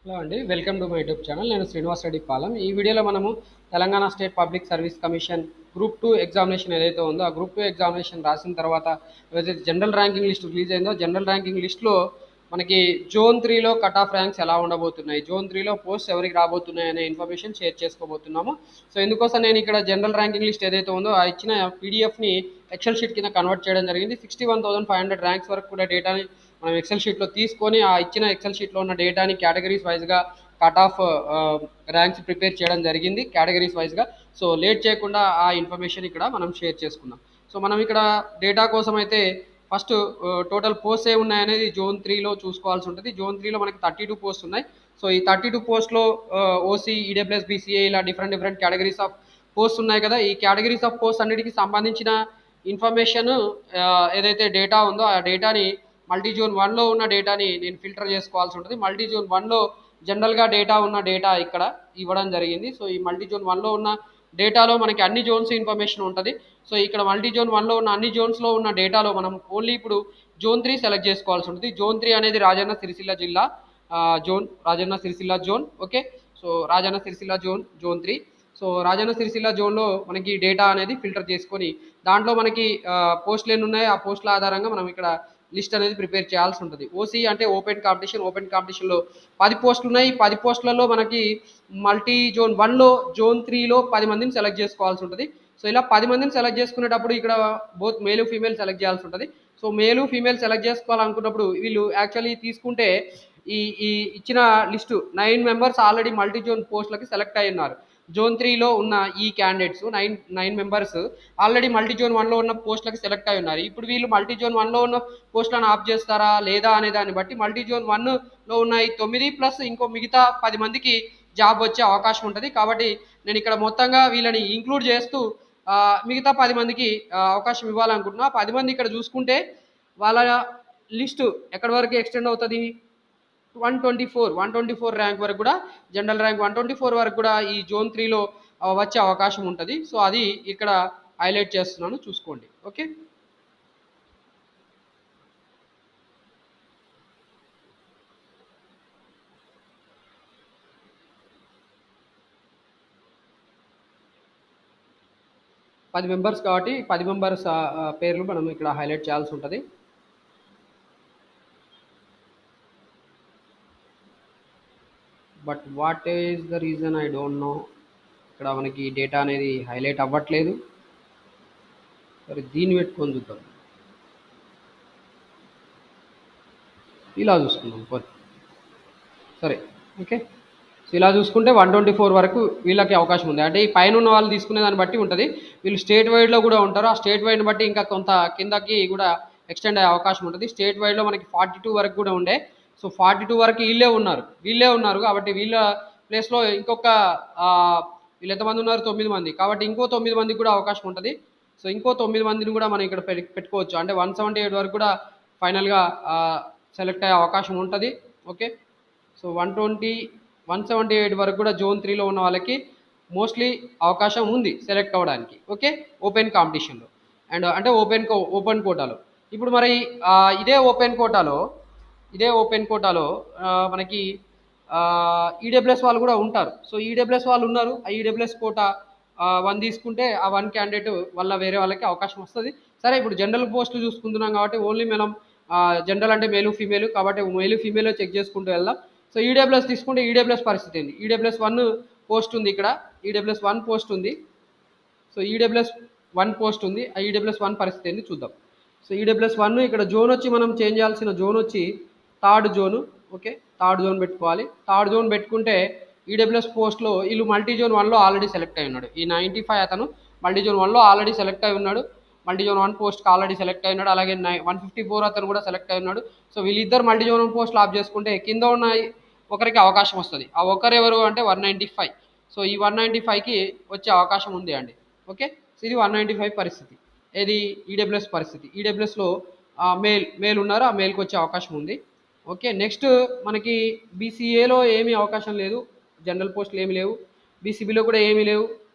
Hello అండి, welcome to my YouTube channel. నేను శ్రీనివాస్ రెడ్డి పాలెం. ఈ వీడియోలో మనము Telangana state public service commission group 2 examination ఏదైతే ఉందో ఆ గ్రూప్ 2 ఎగ్జామినేషన్ రాసిన తర్వాత ఏదైతే జనరల్ ర్యాంకింగ్ లిస్ట్ రిలీజ్ అయిందో జనరల్ ర్యాంకింగ్ లిస్ట్లో మనకి జోన్ 3లో కట్ ఆఫ్ ర్యాంక్స్ ఎలా ఉండబోతున్నాయి, జోన్ 3లో పోస్ట్ ఎవరికి రాబోతున్నాయి అనే ఇన్ఫర్మేషన్ షేర్ చేసుకోబోతున్నాము. సో ఇందుకోసం నేను ఇక్కడ జనరల్ ర్యాంకింగ్ లిస్ట్ ఏదైతే ఉందో ఆ ఇచ్చిన పీడిఎఫ్ని ఎక్సెల్ షీట్ కింద కన్వర్ట్ చేయడం జరిగింది. 61,500 ర్యాంక్స్ వరకు కూడా డేటాని మనం ఎక్సెల్ షీట్లో తీసుకొని ఆ ఇచ్చిన ఎక్సెల్ షీట్లో ఉన్న డేటాని కేటగిరీస్ వైజ్గా కట్ ఆఫ్ ర్యాంక్స్ ప్రిపేర్ చేయడం జరిగింది కేటగిరీస్ వైజ్గా. సో లేట్ చేయకుండా ఆ ఇన్ఫర్మేషన్ ఇక్కడ మనం షేర్ చేసుకుందాం. సో మనం ఇక్కడ డేటా కోసం అయితే ఫస్ట్ టోటల్ పోస్ట్స్ ఏ ఉన్నాయనేది జోన్ 3లో చూసుకోవాల్సి ఉంటుంది. జోన్ 3లో మనకి 32 పోస్ట్ ఉన్నాయి. సో ఈ 32 పోస్ట్లో ఓసీ, ఈడబ్ల్యూఎస్, బీసీఏ ఇలా డిఫరెంట్ కేటగిరీస్ ఆఫ్ పోస్ట్ ఉన్నాయి కదా. ఈ కేటగిరీస్ ఆఫ్ పోస్ట్ అన్నిటికీ సంబంధించిన ఇన్ఫర్మేషన్ ఏదైతే డేటా ఉందో ఆ డేటాని మల్టీ జోన్ 1లో ఉన్న డేటాని నేను ఫిల్టర్ చేసుకోవాల్సి ఉంటుంది. మల్టీ జోన్ 1లో జనరల్గా డేటా ఉన్న డేటా ఇక్కడ ఇవ్వడం జరిగింది. సో ఈ మల్టీ జోన్ 1లో ఉన్న డేటాలో మనకి అన్ని జోన్స్ ఇన్ఫర్మేషన్ ఉంటుంది. సో ఇక్కడ మల్టీ జోన్ 1లో ఉన్న అన్ని జోన్స్లో ఉన్న డేటాలో మనం ఓన్లీ ఇప్పుడు జోన్ 3 సెలెక్ట్ చేసుకోవాల్సి ఉంటుంది. జోన్ 3 అనేది రాజన్న సిరిసిల్ల జిల్లా zone, Rajanna Sircilla zone. Okay, so Rajanna Sircilla zone 3. So Rajanna Sircilla జోన్లో మనకి డేటా అనేది ఫిల్టర్ చేసుకొని దాంట్లో మనకి పోస్టులు ఎన్ని ఉన్నాయో ఆ పోస్టుల ఆధారంగా మనం ఇక్కడ లిస్ట్ అనేది ప్రిపేర్ చేయాల్సి ఉంటుంది. ఓసీ అంటే ఓపెన్ కాంపిటీషన్లో 10 పోస్టులు ఉన్నాయి. 10 పోస్టులలో మనకి మల్టీ జోన్ 1లో జోన్ 3లో 10 మందిని సెలెక్ట్ చేసుకోవాల్సి ఉంటుంది. సో ఇలా 10 మందిని సెలెక్ట్ చేసుకునేటప్పుడు ఇక్కడ బోత్ మేలు ఫీమేల్ సెలెక్ట్ చేయాల్సి ఉంటుంది. సో మేలు ఫీమేల్ సెలెక్ట్ చేసుకోవాలనుకున్నప్పుడు వీళ్ళు యాక్చువల్లీ తీసుకుంటే ఈ ఈ ఇచ్చిన list 9 members already multi zone పోస్టులకి సెలెక్ట్ అయి ఉన్నారు. జోన్ 3లో ఉన్న ఈ candidates nine members already multi zone 1లో ఉన్న పోస్టులకి సెలెక్ట్ అయి ఉన్నారు. ఇప్పుడు వీళ్ళు మల్టీ జోన్ 1లో ఉన్న పోస్టులను ఆఫ్ చేస్తారా లేదా అనే దాన్ని బట్టి మల్టీ జోన్ 1లో ఉన్న ఈ 9 ప్లస్ ఇంకో మిగతా 10 మందికి జాబ్ వచ్చే అవకాశం ఉంటుంది. కాబట్టి నేను ఇక్కడ మొత్తంగా వీళ్ళని ఇంక్లూడ్ చేస్తూ మిగతా 10 మందికి అవకాశం ఇవ్వాలనుకుంటున్నా. 10 మంది ఇక్కడ చూసుకుంటే వాళ్ళ లిస్టు ఎక్కడి వరకు ఎక్స్టెండ్ అవుతుంది, 124 ర్యాంక్ వరకు కూడా, జనరల్ ర్యాంక్ 124 వరకు కూడా ఈ జోన్ 3లో వచ్చే అవకాశం ఉంటుంది. సో అది ఇక్కడ హైలైట్ చేస్తున్నాను, చూసుకోండి. ఓకే, 10 మెంబర్స్ కాబట్టి 10 మెంబర్స్ పేర్లు మనం ఇక్కడ హైలైట్ చేయాల్సి ఉంటుంది. But what is the reason I don't know. ఇక్కడ మనకి డేటా అనేది హైలైట్ అవ్వట్లేదు. సరే దీన్ని పెట్టుకొని చూద్దాం, ఇలా చూసుకుందాం సరే. ఓకే, సో ఇలా చూసుకుంటే 124 వరకు వీళ్ళకి అవకాశం ఉంది. అంటే ఈ పైన ఉన్న వాళ్ళు తీసుకునే దాన్ని బట్టి ఉంటుంది. వీళ్ళు స్టేట్ వైడ్లో కూడా ఉంటారు. ఆ స్టేట్ వైడ్ని బట్టి ఇంకా కొంత కిందకి కూడా ఎక్స్టెండ్ అయ్యే అవకాశం ఉంటుంది. స్టేట్ వైడ్లో మనకి 42 వరకు కూడా ఉండే. సో 42 వరకు వీళ్ళే ఉన్నారు కాబట్టి వీళ్ళ ప్లేస్లో ఇంకొక వీళ్ళు ఎంతమంది ఉన్నారు, 9 మంది. కాబట్టి ఇంకో 9 మందికి కూడా అవకాశం ఉంటుంది. సో ఇంకో 9 మందిని కూడా మనం ఇక్కడ పెట్టుకోవచ్చు. అంటే 178 వరకు కూడా ఫైనల్గా సెలెక్ట్ అయ్యే అవకాశం ఉంటుంది. ఓకే, సో 178 వరకు కూడా జోన్ 3లో ఉన్న వాళ్ళకి మోస్ట్లీ అవకాశం ఉంది సెలెక్ట్ అవ్వడానికి. ఓకే, ఓపెన్ కాంపిటీషన్లో అండ్ అంటే ఓపెన్ కోటాలో. ఇప్పుడు మరి ఇదే ఓపెన్ కోటాలో మనకి ఈడబ్ల్యూఎస్ వాళ్ళు కూడా ఉంటారు. సో ఈడబ్ల్యూఎస్ వాళ్ళు ఉన్నారు. ఆ ఈడబ్ల్యూఎస్ కోటా 1 తీసుకుంటే ఆ 1 క్యాండిడేట్ వల్ల వేరే వాళ్ళకి అవకాశం వస్తుంది. సరే ఇప్పుడు జనరల్ పోస్టులు చూసుకుంటున్నాం కాబట్టి ఓన్లీ మనం జనరల్ అంటే మేలు ఫీమేల్ కాబట్టి మేలు ఫీమేల్ చెక్ చేసుకుంటూ వెళ్దాం. సో ఈడబ్ల్యూఎస్ తీసుకుంటే ఈడబ్ల్యూఎస్ పరిస్థితి ఏంది, ఈడబ్ల్యూఎస్ 1 పోస్ట్ ఉంది ఇక్కడ, ఈడబ్ల్యూఎస్ 1 పోస్ట్ ఉంది. సో ఈడబ్ల్యూఎస్ 1 పోస్ట్ ఉంది. ఆ ఈడబ్ల్యూఎస్ 1 పరిస్థితి ఏంది చూద్దాం. సో ఈడబ్ల్యూఎస్ 1 ఇక్కడ జోన్ వచ్చి మనం చేంజ్ చేయాల్సిన జోన్ వచ్చి third zone. Okay, third zone పెట్టుకోవాలి. థర్డ్ జోన్ పెట్టుకుంటే ఈడబ్ల్యూఎస్ పోస్ట్లో వీళ్ళు మల్టీ జోన్ 1లో ఆల్రెడీ సెలెక్ట్ అయి ఉన్నాడు. ఈ 95 అతను మల్టీ జోన్ 1లో ఆల్రెడీ సెలెక్ట్ అయి ఉన్నాడు. మల్టీ జోన్ 1 పోస్ట్కి ఆల్రెడీ సెలెక్ట్ అయి ఉన్నాడు. అలాగే 154 అతను కూడా సెలెక్ట్ అయి ఉన్నాడు. సో వీళ్ళిద్దరు మల్టీ జోన్ 1 పోస్టులు ఆఫ్ చేసుకుంటే కింద ఉన్న ఒకరికి అవకాశం వస్తుంది. ఆ ఒకరు ఎవరు అంటే 195. సో ఈ 195కి వచ్చే అవకాశం ఉంది అండి. ఓకే, సో ఇది 195 పరిస్థితి. ఏది ఈడబ్ల్యూఎస్ పరిస్థితి. ఈడబ్ల్యూఎస్లో మేల్ ఉన్నారు, ఆ మేల్కి వచ్చే అవకాశం ఉంది. ఓకే, నెక్స్ట్ మనకి బీసీఏలో ఏమీ అవకాశం లేదు, జనరల్ పోస్టులు ఏమి లేవు. బీసీబీలో కూడా ఏమీ లేవు.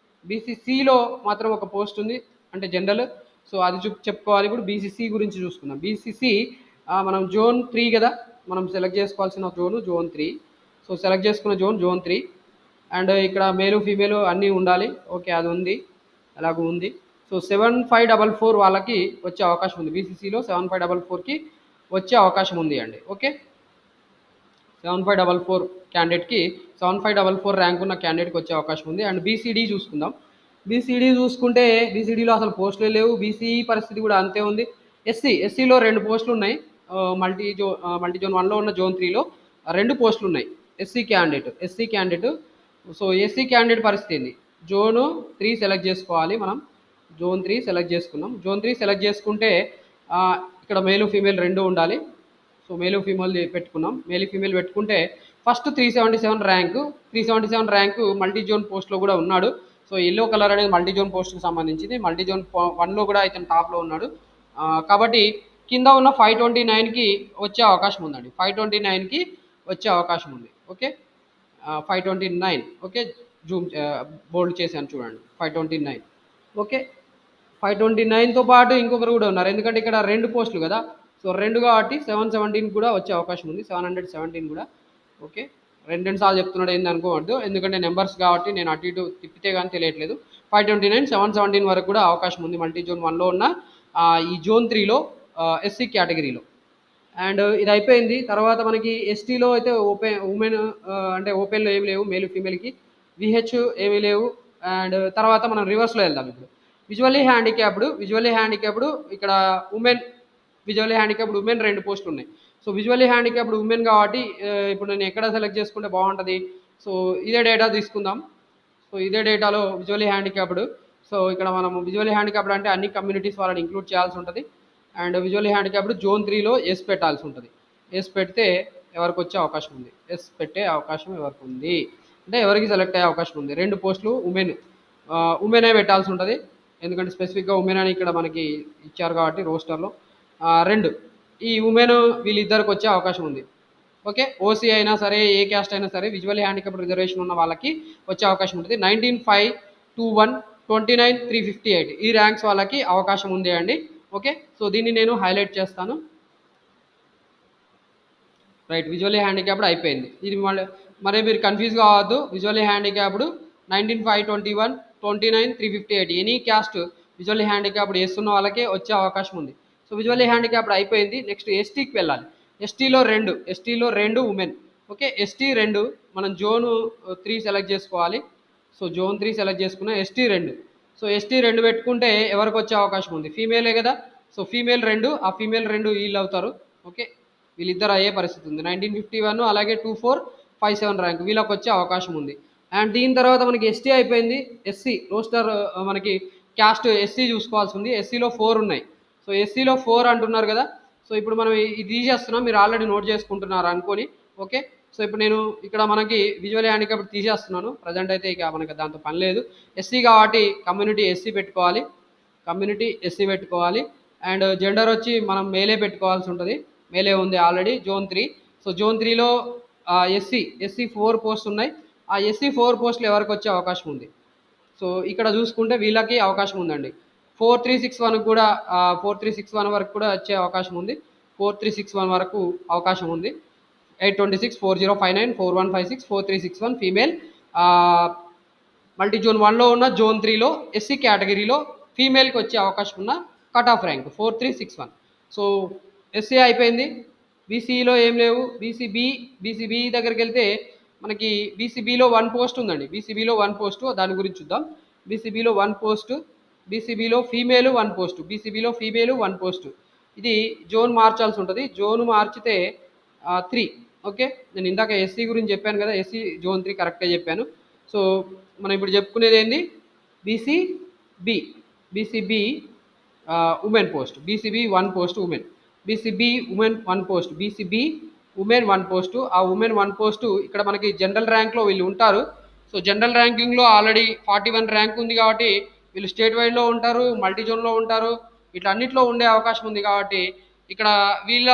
బీసీసీలో మాత్రం ఒక పోస్ట్ ఉంది అంటే జనరల్. సో అది చెప్పుకోవాలి. ఇప్పుడు బీసీసీ గురించి చూసుకుందాం. బీసీసీ మనం జోన్ 3 కదా, మనం సెలెక్ట్ చేసుకోవాల్సిన జోన్ 3. సో సెలెక్ట్ చేసుకున్న జోన్ 3. అండ్ ఇక్కడ మేలు ఫీమేల్ అన్నీ ఉండాలి. ఓకే, అది ఉంది, అలాగూ ఉంది. సో 7544 వాళ్ళకి వచ్చే అవకాశం ఉంది. బీసీసీలో 7544కి వచ్చే అవకాశం ఉంది అండి. ఓకే, 7544 క్యాండిడేట్కి 7544 ర్యాంక్ ఉన్న క్యాండిడేట్కి వచ్చే అవకాశం ఉంది. అండ్ బీసీడీ చూసుకుందాం. బీసీడీ చూసుకుంటే బీసీడీలో అసలు పోస్టులే లేవు. బీసీఈ పరిస్థితి కూడా అంతే ఉంది. ఎస్సీలో 2 పోస్టులు ఉన్నాయి. మల్టీ జోన్ 1లో ఉన్న జోన్ 3లో 2 పోస్టులు ఉన్నాయి. SC candidate. So SC candidate పరిస్థితి ఏంది? జోన్ 3 సెలెక్ట్ చేసుకోవాలి మనం. జోన్ 3 సెలెక్ట్ చేసుకున్నాం. జోన్ 3 సెలెక్ట్ చేసుకుంటే ఇక్కడ మేలు ఫీమేల్ 2 ఉండాలి. సో మేలు ఫీమేల్ పెట్టుకున్నాం. మేలు ఫీమేల్ పెట్టుకుంటే ఫస్ట్ 377 ర్యాంకు మల్టీ జోన్ పోస్ట్లో కూడా ఉన్నాడు. సో ఎల్లో కలర్ అనేది మల్టీ జోన్ పోస్ట్కి సంబంధించింది. మల్టీ జోన్ 1లో కూడా ఇతను టాప్లో ఉన్నాడు. కాబట్టి కింద ఉన్న 529కి వచ్చే అవకాశం ఉందండి. 529కి వచ్చే అవకాశం ఉంది. ఓకే, 529. ఓకే, జూమ్ బోల్డ్ చేశాను చూడండి, 529. ఓకే, 529తో పాటు ఇంకొకరు కూడా ఉన్నారు. ఎందుకంటే ఇక్కడ 2 పోస్టులు కదా. సో 2 కాబట్టి 717 కూడా వచ్చే అవకాశం ఉంది. 717 కూడా. ఓకే, రెండు సార్లు చెప్తున్నాడు ఏంది అనుకోవద్దు, ఎందుకంటే నెంబర్స్ కాబట్టి నేను అటు ఇటు తిప్పితే కానీ తెలియట్లేదు. 529, 717 వరకు కూడా అవకాశం ఉంది మల్టీ జోన్ 1లో ఉన్న ఈ జోన్ 3లో ఎస్సీ కేటగిరీలో. అండ్ ఇది అయిపోయింది. తర్వాత మనకి ఎస్టీలో అయితే ఉమెన్ అంటే ఓపెన్లో ఏమి లేవు, మేల్ ఫీమేల్కి. విహెచ్ ఏమీ లేవు. అండ్ తర్వాత మనం రివర్స్లో వెళ్దాం. ఇప్పుడు విజువల్లీ హ్యాండిక్యాప్డ్ ఇక్కడ విజువల్లీ హ్యాండిక్యాప్డ్ ఉమెన్ 2 పోస్టులు ఉన్నాయి. సో విజువల్లీ హ్యాండిక్యాప్డ్ ఉమెన్ కాబట్టి ఇప్పుడు నేను ఎక్కడ సెలెక్ట్ చేసుకుంటే బాగుంటుంది? సో ఇదే డేటా తీసుకుందాం. సో ఇదే డేటాలో విజువల్లీ హ్యాండిక్యాప్డ్. సో ఇక్కడ మనం విజువల్లీ హ్యాండిక్యాప్డ్ అంటే అన్ని కమ్యూనిటీస్ వాళ్ళని ఇంక్లూడ్ చేయాల్సి ఉంటుంది. అండ్ విజువల్లీ హ్యాండిక్యాప్డ్ జోన్ 3లో ఎస్ పెట్టాల్సి ఉంటుంది. ఎస్ పెడితే ఎవరికి వచ్చే అవకాశం ఉంది? ఎస్ పెట్టే అవకాశం ఎవరికి ఉంది అంటే ఎవరికి సెలెక్ట్ అయ్యే అవకాశం ఉంది? 2 పోస్టులు ఉమెనే పెట్టాల్సి ఉంటుంది. ఎందుకంటే స్పెసిఫిక్గా ఉమెన్ అని ఇక్కడ మనకి ఇచ్చారు కాబట్టి రోస్టర్లో 2 ఈ ఉమెన్ వీళ్ళిద్దరికి వచ్చే అవకాశం ఉంది. ఓకే, ఓసీ అయినా సరే, ఏ క్యాస్ట్ అయినా సరే విజువల్లీ హ్యాండిక్యాప్డ్ రిజర్వేషన్ ఉన్న వాళ్ళకి వచ్చే అవకాశం ఉంటుంది. 19,521, 29,358 ఈ ర్యాంక్స్ వాళ్ళకి అవకాశం ఉంది అండి. ఓకే, సో దీన్ని నేను హైలైట్ చేస్తాను. రైట్, విజువల్లీ హ్యాండిక్యాప్డ్ అయిపోయింది. ఇది మరి మీరు కన్ఫ్యూజ్ కావద్దు. Visually handicapped 19,521, 29,358 any caste visually handicapped చేస్తున్న వాళ్ళకే వచ్చే అవకాశం ఉంది. సో విజువల్లీ హ్యాండిక్యాప్డ్ అయిపోయింది. నెక్స్ట్ ఎస్టీకి వెళ్ళాలి. ఎస్టీలో 2 ఉమెన్. ఓకే, ఎస్టీ 2 మనం జోన్ 3 సెలెక్ట్ చేసుకోవాలి. సో జోన్ 3 సెలెక్ట్ చేసుకున్న ఎస్టీ 2. సో ఎస్టీ 2 పెట్టుకుంటే ఎవరికి వచ్చే అవకాశం ఉంది? ఫీమేలే కదా. సో ఫీమేల్ 2, ఆ ఫీమేల్ 2 వీళ్ళు అవుతారు. ఓకే, వీళ్ళిద్దరు అయ్యే పరిస్థితి ఉంది. 1951 అలాగే 2457 ర్యాంక్ వీళ్ళకి వచ్చే అవకాశం ఉంది. అండ్ దీని తర్వాత మనకి ఎస్టీ అయిపోయింది. ఎస్సీ రోస్టర్ మనకి క్యాస్ట్ ఎస్సీ చూసుకోవాల్సి ఉంది. ఎస్సీలో 4 ఉన్నాయి. సో ఎస్సీలో 4 అంటున్నారు కదా. సో ఇప్పుడు మనం ఇది తీసేస్తున్నాం, మీరు ఆల్రెడీ నోట్ చేసుకుంటున్నారు అనుకొని. ఓకే, సో ఇప్పుడు నేను ఇక్కడ మనకి విజువల్ హ్యాండిక్యాప్డ్ తీసేస్తున్నాను. ప్రజెంట్ అయితే ఇక మనకి దాంతో పని లేదు. ఎస్సీ కాబట్టి కమ్యూనిటీ ఎస్సీ పెట్టుకోవాలి. అండ్ జెండర్ వచ్చి మనం మేలే పెట్టుకోవాల్సి ఉంటుంది. మేలే ఉంది ఆల్రెడీ జోన్ 3. సో జోన్ 3లో ఎస్సీ 4 పోస్టులు ఉన్నాయి. ఆ ఎస్సీ 4 పోస్టులు ఎవరికి వచ్చే అవకాశం ఉంది? సో ఇక్కడ చూసుకుంటే వీళ్ళకి అవకాశం ఉందండి. 4361 కూడా 4361 వరకు కూడా వచ్చే అవకాశం ఉంది. 4361 వరకు అవకాశం ఉంది. 826, 4059, 4156, 4361 ఫీమేల్. మల్టీ జోన్ 1లో ఉన్న జోన్ 3లో ఎస్సీ కేటగిరీలో ఫీమేల్కి వచ్చే అవకాశం ఉన్న cut off rank 4361. So SC అయిపోయింది. బీసీలో ఏం లేవు. బీసీబీ దగ్గరికి వెళ్తే మనకి బీసీబీలో 1 పోస్ట్ ఉందండి. బీసీబీలో 1 పోస్టు, దాని గురించి చూద్దాం. బీసీబీలో 1 పోస్టు, బీసీబీలో ఫీమేల్ 1 పోస్టు. ఇది జోన్ మార్చాల్సి ఉంటుంది. జోన్ మార్చితే 3. ఓకే, నేను ఇందాక ఎస్సీ గురించి చెప్పాను కదా. ఎస్సీ జోన్ 3 కరెక్టే చెప్పాను. సో మనం ఇప్పుడు చెప్పుకునేది ఏంది? BCB women post. BCB 1 post women. BCB women 1 post. ఆ ఉమెన్ 1 పోస్టు ఇక్కడ మనకి జనరల్ ర్యాంక్లో వీళ్ళు ఉంటారు. సో జనరల్ ర్యాంకింగ్లో ఆల్రెడీ 41 ర్యాంక్ ఉంది కాబట్టి వీళ్ళు స్టేట్ వైడ్లో ఉంటారు, మల్టీ జోన్లో ఉంటారు, వీటన్నిటిలో ఉండే అవకాశం ఉంది. కాబట్టి ఇక్కడ వీళ్ళ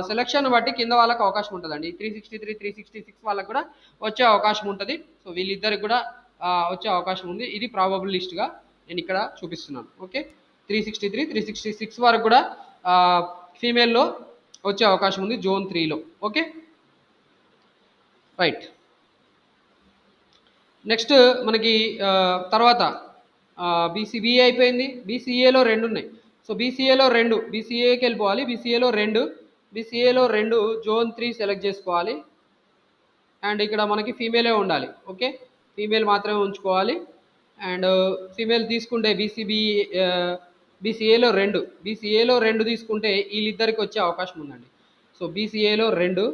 సెలక్షన్ బట్టి కింద వాళ్ళకి అవకాశం ఉంటుందండి. 363, 366 వాళ్ళకి కూడా వచ్చే అవకాశం ఉంటుంది. సో వీళ్ళిద్దరికి కూడా వచ్చే అవకాశం ఉంది. ఇది ప్రాబబుల్ లిస్ట్గా నేను ఇక్కడ చూపిస్తున్నాను. ఓకే, 363, 366 వరకు కూడా ఫీమేల్లో వచ్చే అవకాశం ఉంది జోన్ 3లో. Okay, right. నెక్స్ట్ మనకి తర్వాత బీసీబీఏ అయిపోయింది. బీసీఏలో 2 ఉన్నాయి. సో బీసీఏలో 2 బీసీఏకి వెళ్ళిపోవాలి. బీసీఏలో 2 జోన్ 3 సెలెక్ట్ చేసుకోవాలి. అండ్ ఇక్కడ మనకి ఫీమేలే ఉండాలి. ఓకే, ఫీమేల్ మాత్రమే ఉంచుకోవాలి. అండ్ ఫీమేల్ తీసుకుంటే బీసీఏలో 2 తీసుకుంటే వీళ్ళిద్దరికి వచ్చే అవకాశం ఉందండి. సో బీసీఏలో 2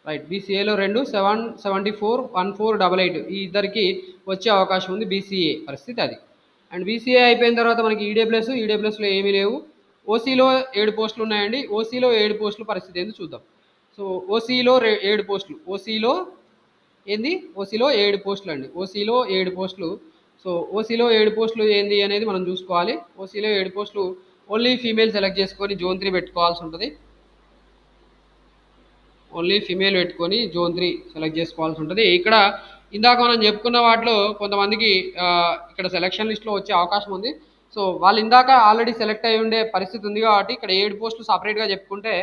రైట్, బీసీఏలో 2 774 1488 ఈ ఇద్దరికి వచ్చే అవకాశం ఉంది. బీసీఏ పరిస్థితి అది. అండ్ బీసీఏ అయిపోయిన తర్వాత మనకి ఈడబ్ల్యూఎస్లో ఏమీ లేవు. ఓసీలో 7 పోస్టులు ఉన్నాయండి. ఓసీలో 7 పోస్టుల పరిస్థితి ఏంది చూద్దాం. సో ఓసీలో 7 పోస్టులు, ఓసీలో 7 పోస్టులు అండి. ఓసీలో 7 పోస్టులు. సో ఓసీలో 7 పోస్టులు ఏంది అనేది మనం చూసుకోవాలి. ఓసీలో 7 పోస్టులు ఓన్లీ ఫీమేల్ సెలెక్ట్ చేసుకొని జోన్ 3 పెట్టుకోవాల్సి ఉంటుంది. ఓన్లీ ఫీమేల్ పెట్టుకొని జోన్ 3 సెలెక్ట్ చేసుకోవాల్సి ఉంటుంది. ఇక్కడ ఇందాక మనం చెప్పుకున్న వాటిలో కొంతమందికి ఇక్కడ సెలక్షన్ లిస్ట్లో వచ్చే అవకాశం ఉంది. సో వాళ్ళు ఇందాక ఆల్రెడీ సెలెక్ట్ అయి ఉండే పరిస్థితి ఉంది కాబట్టి ఇక్కడ 7 పోస్టులు సపరేట్గా చెప్పుకుంటే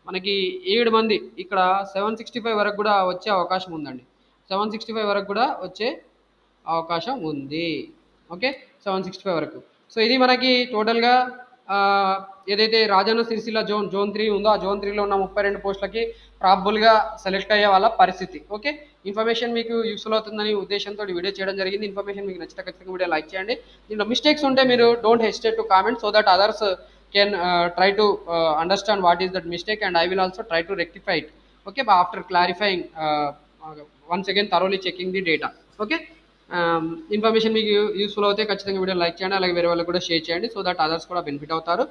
మనకి 7 మంది ఇక్కడ 765 వరకు కూడా వచ్చే అవకాశం ఉందండి. 765 వరకు కూడా వచ్చే అవకాశం ఉంది. ఓకే, 765 వరకు. సో ఇది మనకి టోటల్గా ఏదైతే రాజన్న సిరిసిల్ల జోన్ 3 ఉందో ఆ జోన్ 3లో ఉన్న 32 పోస్టులకి ప్రాబబుల్గా సెలెక్ట్ అయ్యే వాళ్ళ పరిస్థితి. ఓకే, ఇన్ఫర్మేషన్ మీకు యూస్ఫుల్ అవుతుందని ఉద్దేశంతో వీడియో చేయడం జరిగింది. ఇన్ఫర్మేషన్ మీకు నచ్చితే ఖచ్చితంగా వీడియో లైక్ చేయండి. దీంట్లో మిస్టేక్స్ ఉంటే మీరు don't hesitate to comment so that others can try to understand what is that mistake and I will also try to rectify it. Okay, after clarifying once again thoroughly checking the data. Okay, information మీకు useful అవుతే ఖచ్చితంగా video like చేయండి, అలాగే వేరే వాళ్ళకి కూడా share చేయండి so that others కూడా బెనిఫిట్ అవుతారు.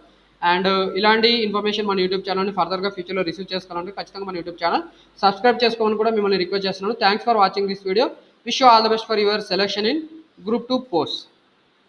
అండ్ ఇలాంటి ఇన్ఫర్మేషన్ మన యూట్యూబ్ ఛానల్ని ఫర్దర్గా ఫ్యూచర్లో రిసీవ్ చేసుకోవాలంటే ఖచ్చితంగా మన యూట్యూబ్ ఛానల్ సబ్స్క్రైబ్ చేసుకోమని కూడా మిమ్మల్ని రిక్వెస్ట్ చేస్తున్నాను. Thanks for watching this video. Wish you all the best for your selection in group 2 post.